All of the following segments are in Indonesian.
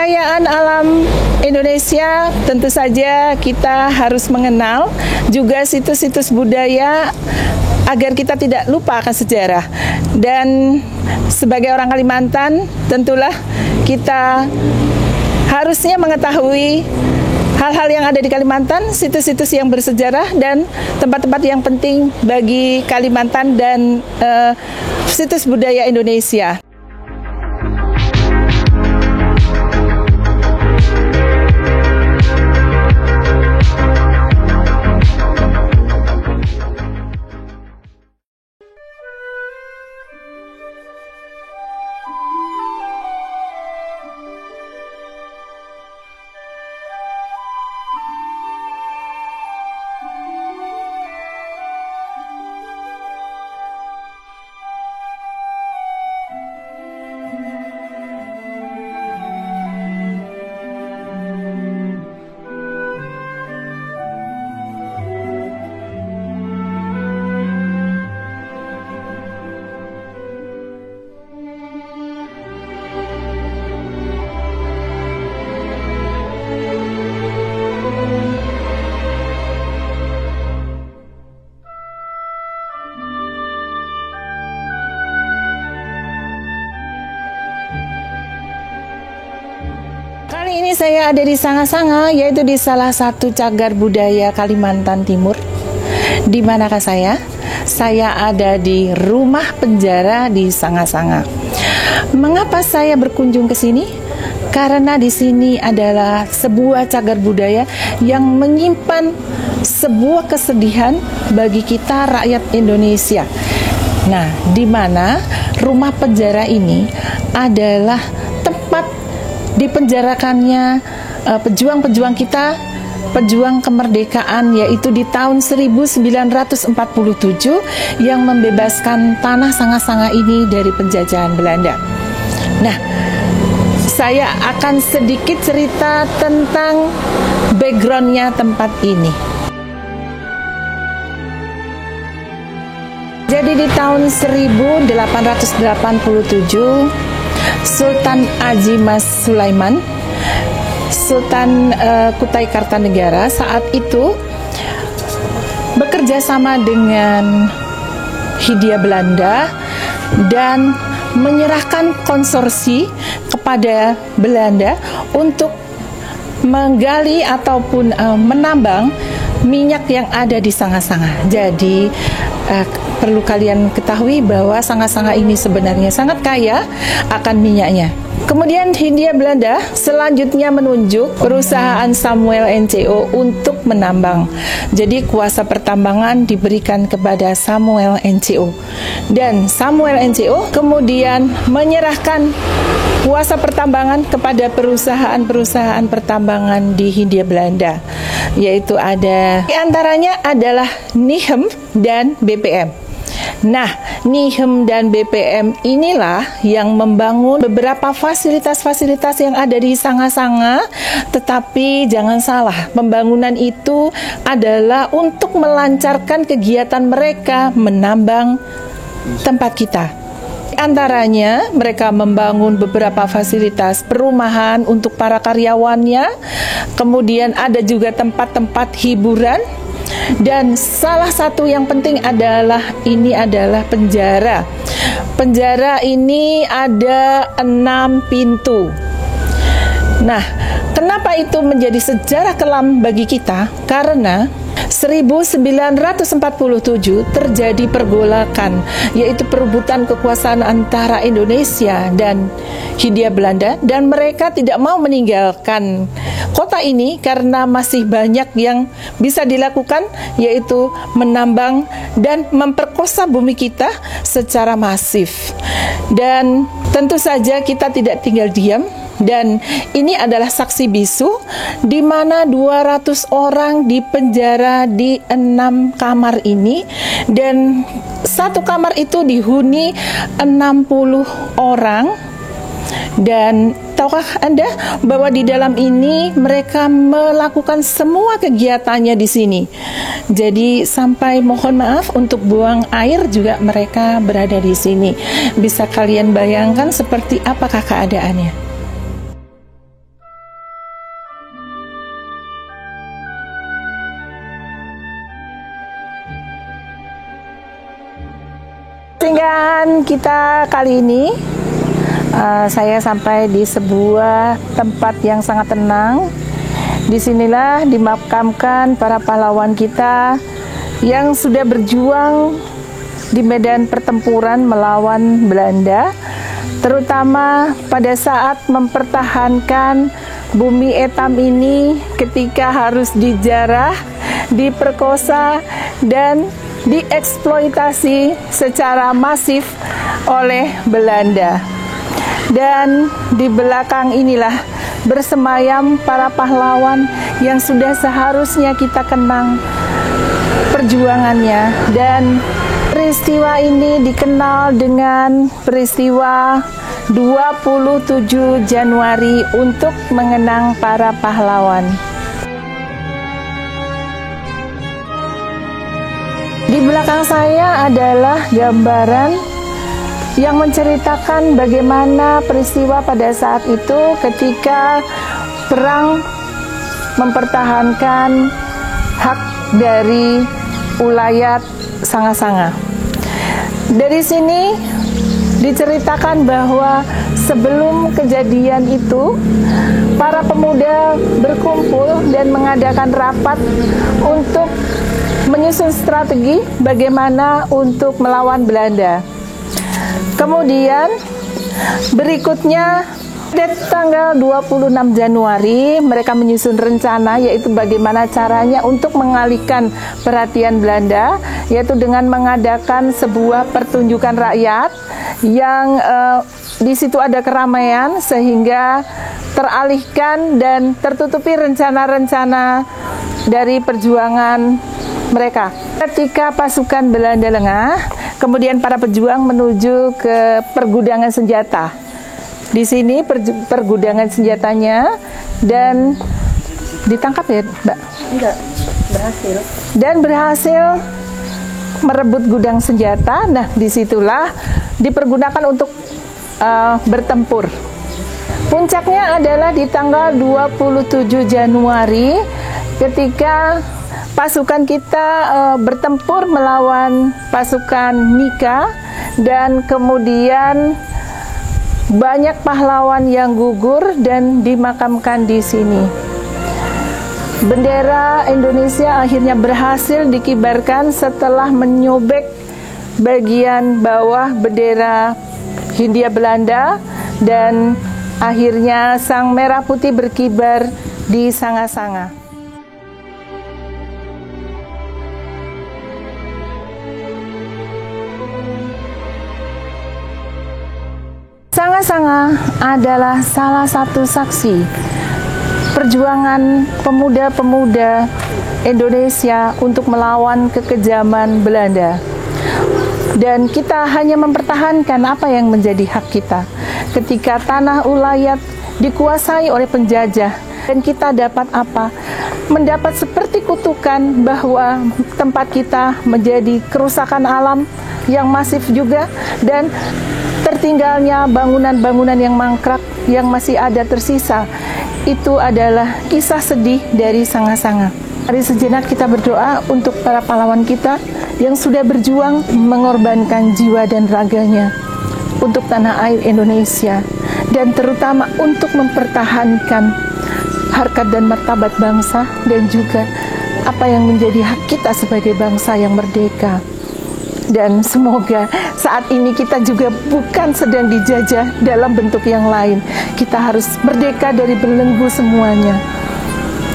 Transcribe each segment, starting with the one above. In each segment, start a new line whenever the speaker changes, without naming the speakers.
Kekayaan alam Indonesia tentu saja kita harus mengenal juga situs-situs budaya agar kita tidak lupa akan sejarah. Dan sebagai orang Kalimantan tentulah kita harusnya mengetahui hal-hal yang ada di Kalimantan, situs-situs yang bersejarah dan tempat-tempat yang penting bagi Kalimantan dan situs budaya Indonesia. Kali ini saya ada di Sanga-Sanga, yaitu di salah satu cagar budaya Kalimantan Timur. Di manakah saya? Saya ada di rumah penjara di Sanga-Sanga. Mengapa saya berkunjung ke sini? Karena di sini adalah sebuah cagar budaya yang menyimpan sebuah kesedihan bagi kita rakyat Indonesia. Nah, di mana rumah penjara ini adalah tempat dipenjarakannya pejuang-pejuang kita, pejuang kemerdekaan, yaitu di tahun 1947 yang membebaskan tanah Sanga-Sanga ini dari penjajahan Belanda. Nah, saya akan sedikit cerita tentang backgroundnya tempat ini. Jadi di tahun 1887 Sultan Haji Mas Sulaiman, Sultan Kutai Kartanegara saat itu bekerja sama dengan Hindia Belanda dan menyerahkan konsorsi kepada Belanda untuk menggali ataupun menambang minyak yang ada di Sanga-Sanga. Jadi perlu kalian ketahui bahwa Sanga-Sanga ini sebenarnya sangat kaya akan minyaknya. Kemudian Hindia Belanda selanjutnya menunjuk perusahaan Samuel NCO untuk menambang. Jadi kuasa pertambangan diberikan kepada Samuel NCO. Dan Samuel NCO kemudian menyerahkan kuasa pertambangan kepada perusahaan-perusahaan pertambangan di Hindia Belanda. Yaitu ada, di antaranya adalah NIHEM dan BPM. Nah, NIHEM dan BPM inilah yang membangun beberapa fasilitas-fasilitas yang ada di Sanga-Sanga, tetapi jangan salah, pembangunan itu adalah untuk melancarkan kegiatan mereka menambang tempat kita. Antaranya mereka membangun beberapa fasilitas perumahan untuk para karyawannya, kemudian ada juga tempat-tempat hiburan, dan salah satu yang penting adalah ini adalah penjara. Penjara ini ada 6 pintu. Nah, kenapa itu menjadi sejarah kelam bagi kita? Karena 1947 terjadi pergolakan, yaitu perebutan kekuasaan antara Indonesia dan Hindia Belanda, dan mereka tidak mau meninggalkan kota ini karena masih banyak yang bisa dilakukan, yaitu menambang dan memperkosa bumi kita secara masif. Dan tentu saja kita tidak tinggal diam. Dan ini adalah saksi bisu di mana 200 orang dipenjara di 6 kamar ini, dan satu kamar itu dihuni 60 orang. Dan tahukah Anda bahwa di dalam ini mereka melakukan semua kegiatannya di sini. Jadi sampai mohon maaf untuk buang air juga mereka berada di sini. Bisa kalian bayangkan seperti apakah keadaannya? Singgahan kita kali ini, saya sampai di sebuah tempat yang sangat tenang. Disinilah dimakamkan para pahlawan kita yang sudah berjuang di medan pertempuran melawan Belanda, terutama pada saat mempertahankan bumi Etam ini ketika harus dijarah, diperkosa, dan dieksploitasi secara masif oleh Belanda. Dan di belakang inilah bersemayam para pahlawan yang sudah seharusnya kita kenang perjuangannya. Dan peristiwa ini dikenal dengan peristiwa 27 Januari untuk mengenang para pahlawan. Di belakang saya adalah gambaran yang menceritakan bagaimana peristiwa pada saat itu ketika perang mempertahankan hak dari ulayat Sanga-Sanga. Dari sini diceritakan bahwa sebelum kejadian itu, para pemuda berkumpul dan mengadakan rapat untuk menyusun strategi bagaimana untuk melawan Belanda. Kemudian berikutnya pada tanggal 26 Januari mereka menyusun rencana, yaitu bagaimana caranya untuk mengalihkan perhatian Belanda, yaitu dengan mengadakan sebuah pertunjukan rakyat yang di situ ada keramaian sehingga teralihkan dan tertutupi rencana-rencana dari perjuangan mereka. Ketika pasukan Belanda lengah, kemudian para pejuang menuju ke pergudangan senjata. Di sini pergudangan senjatanya dan ditangkap ya, Mbak?
Enggak, berhasil.
Dan berhasil merebut gudang senjata. Nah, disitulah dipergunakan untuk bertempur. Puncaknya adalah di tanggal 27 Januari ketika pasukan kita bertempur melawan pasukan Nika, dan kemudian banyak pahlawan yang gugur dan dimakamkan di sini. Bendera Indonesia akhirnya berhasil dikibarkan setelah menyobek bagian bawah bendera Hindia Belanda, dan akhirnya sang merah putih berkibar di Sanga-Sanga. Sanga-Sanga adalah salah satu saksi perjuangan pemuda-pemuda Indonesia untuk melawan kekejaman Belanda. Dan kita hanya mempertahankan apa yang menjadi hak kita ketika tanah ulayat dikuasai oleh penjajah. Dan kita dapat apa? Mendapat seperti kutukan bahwa tempat kita menjadi kerusakan alam yang masif juga, dan tertinggalnya bangunan-bangunan yang mangkrak yang masih ada tersisa. Itu adalah kisah sedih dari Sanga-Sanga. Mari sejenak kita berdoa untuk para pahlawan kita yang sudah berjuang mengorbankan jiwa dan raganya untuk tanah air Indonesia, dan terutama untuk mempertahankan harkat dan martabat bangsa dan juga apa yang menjadi hak kita sebagai bangsa yang merdeka. Dan semoga saat ini kita juga bukan sedang dijajah dalam bentuk yang lain. Kita harus merdeka dari belenggu semuanya.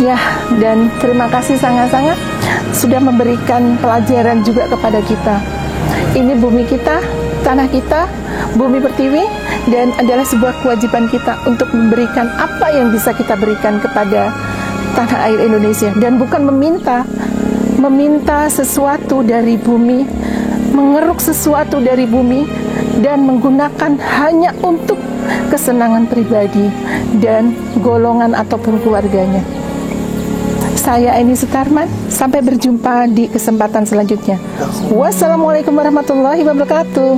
Ya, dan terima kasih Sanga-Sanga sudah memberikan pelajaran juga kepada kita. Ini bumi kita, tanah kita, bumi pertiwi, dan adalah sebuah kewajiban kita untuk memberikan apa yang bisa kita berikan kepada tanah air Indonesia. Dan bukan meminta sesuatu dari bumi, mengeruk sesuatu dari bumi, dan menggunakan hanya untuk kesenangan pribadi dan golongan ataupun keluarganya. Saya Eni Sutarman, sampai berjumpa di kesempatan selanjutnya. Wassalamualaikum warahmatullahi wabarakatuh.